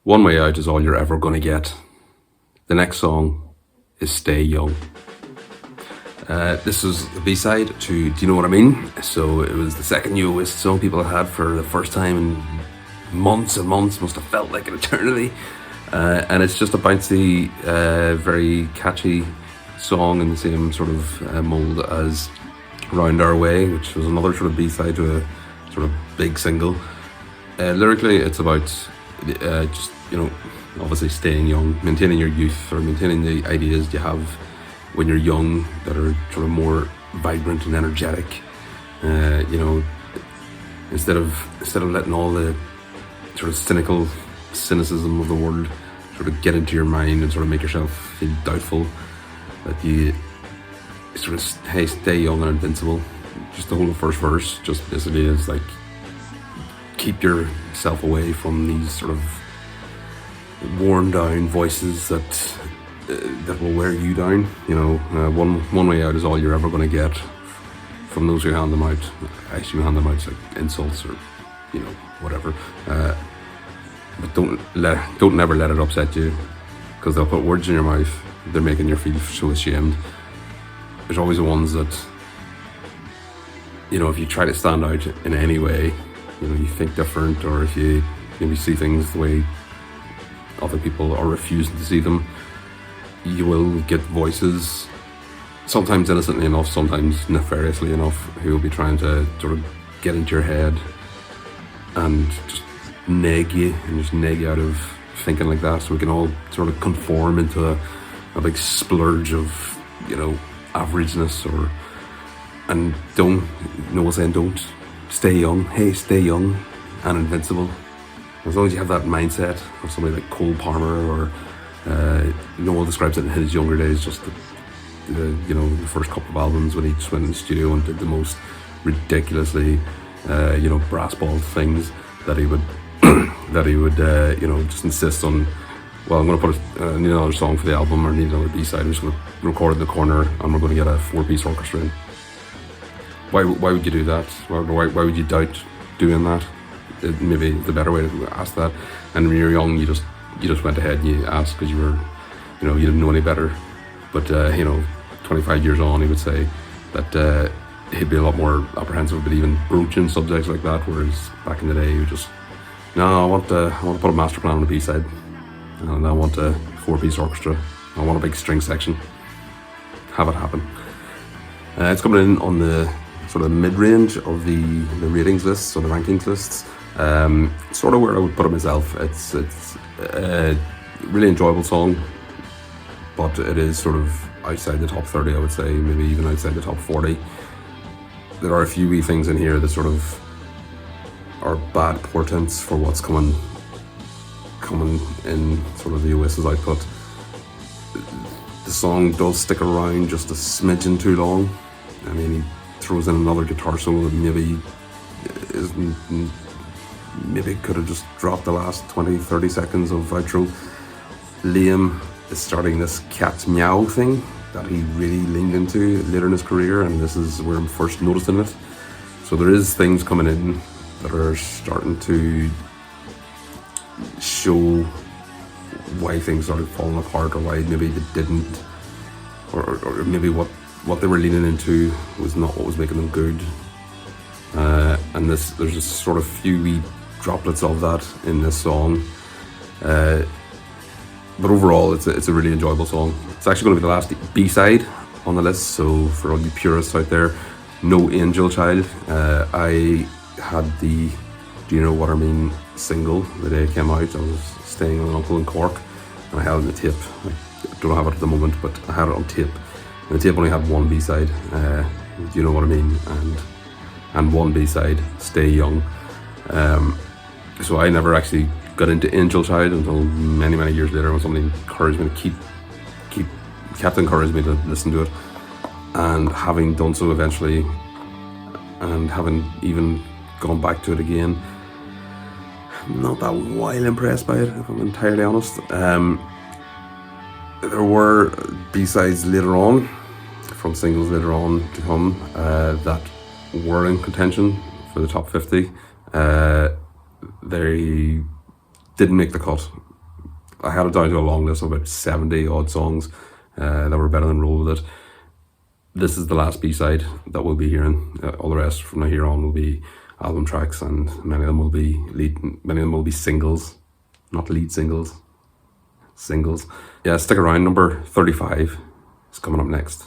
One Way Out is all you're ever going to get. The next song is Stay Young. This was the B-side to Do You Know What I Mean? So it was the second new Oasis song people had for the first time in months and months, must have felt like an eternity. And it's just a bouncy, very catchy song in the same sort of mould as Round Our Way, which was another sort of B-side to a sort of big single. Lyrically, it's about just, obviously staying young, maintaining your youth, or maintaining the ideas you have when you're young that are sort of more vibrant and energetic. Instead of letting all the sort of cynicism of the world sort of get into your mind and sort of make yourself feel doubtful, that you sort of stay young and invincible. Just the whole first verse just basically is like, keep yourself away from these sort of worn down voices that will wear you down. One way out is all you're ever going to get from those who hand them out. I assume hand them out like insults or whatever. But don't never let it upset you, because they'll put words in your mouth. They're making you feel so ashamed. There's always the ones that, if you try to stand out in any way, you think different, or if you maybe see things the way other people are refusing to see them, you will get voices, sometimes innocently enough, sometimes nefariously enough, who will be trying to sort of get into your head and just nag you out of thinking like that, so we can all sort of conform into a big splurge of averageness, and don't stay young. Hey, stay young and invincible. As long as you have that mindset of somebody like Cole Palmer, or Noel describes it in his younger days, just the first couple of albums when he just went in the studio and did the most ridiculously brass ball things that he would just insist on. Well, I'm going to put I need another song for the album, or need another B-side. I'm just going to record in the corner, and we're going to get a 4-piece orchestra in. Why would you do that? Why would you doubt doing that? Maybe the better way to ask that. And when you're young, you just went ahead and you asked because you were, you didn't know any better. But 25 years on, he would say that he'd be a lot more apprehensive about even broaching subjects like that. Whereas back in the day, he would just, no, I want to put a master plan on the B-side, and I want a 4-piece orchestra. I want a big string section. Have it happen. It's coming in on the sort of mid-range of the ratings lists or the rankings lists. Sort of where I would put it myself. It's a really enjoyable song, but it is sort of outside the top 30, I would say, maybe even outside the top 40. There are a few wee things in here that sort of are bad portents for what's coming in sort of the Oasis output. The song does stick around just a smidgen too long. I mean, he throws in another guitar solo that maybe could have just dropped the last 20-30 seconds of outro. Liam is starting this cat's meow thing that he really leaned into later in his career, and this is where I'm first noticing it. So there is things coming in that are starting to show why things started falling apart, or why maybe they didn't, or maybe what they were leaning into was not what was making them good. And there's just sort of few wee droplets of that in this song. But overall, it's a really enjoyable song. It's actually going to be the last B-side on the list, so for all you purists out there, no Angel Child. I had the Do You Know What I Mean single the day it came out. I was staying with an uncle in Cork, and I had it on the tape. I don't have it at the moment, but I had it on tape. And the tape only had one B-side, Do You Know What I Mean, and one B-side, Stay Young. So I never actually got into Angel Child until many years later, when somebody encouraged me to kept encouraging me to listen to it. And having done so eventually, and having even gone back to it again, I'm not that wild impressed by it, if I'm entirely honest. There were B-sides later on, from singles later on to come, that were in contention for the top 50. They didn't make the cut. I had it down to a long list of about 70 odd songs that were better than Roll With It. This is the last B-side that we'll be hearing. All the rest from now here on will be album tracks, and many of them will be singles, not lead singles. Singles. Yeah, stick around. Number 35 is coming up next.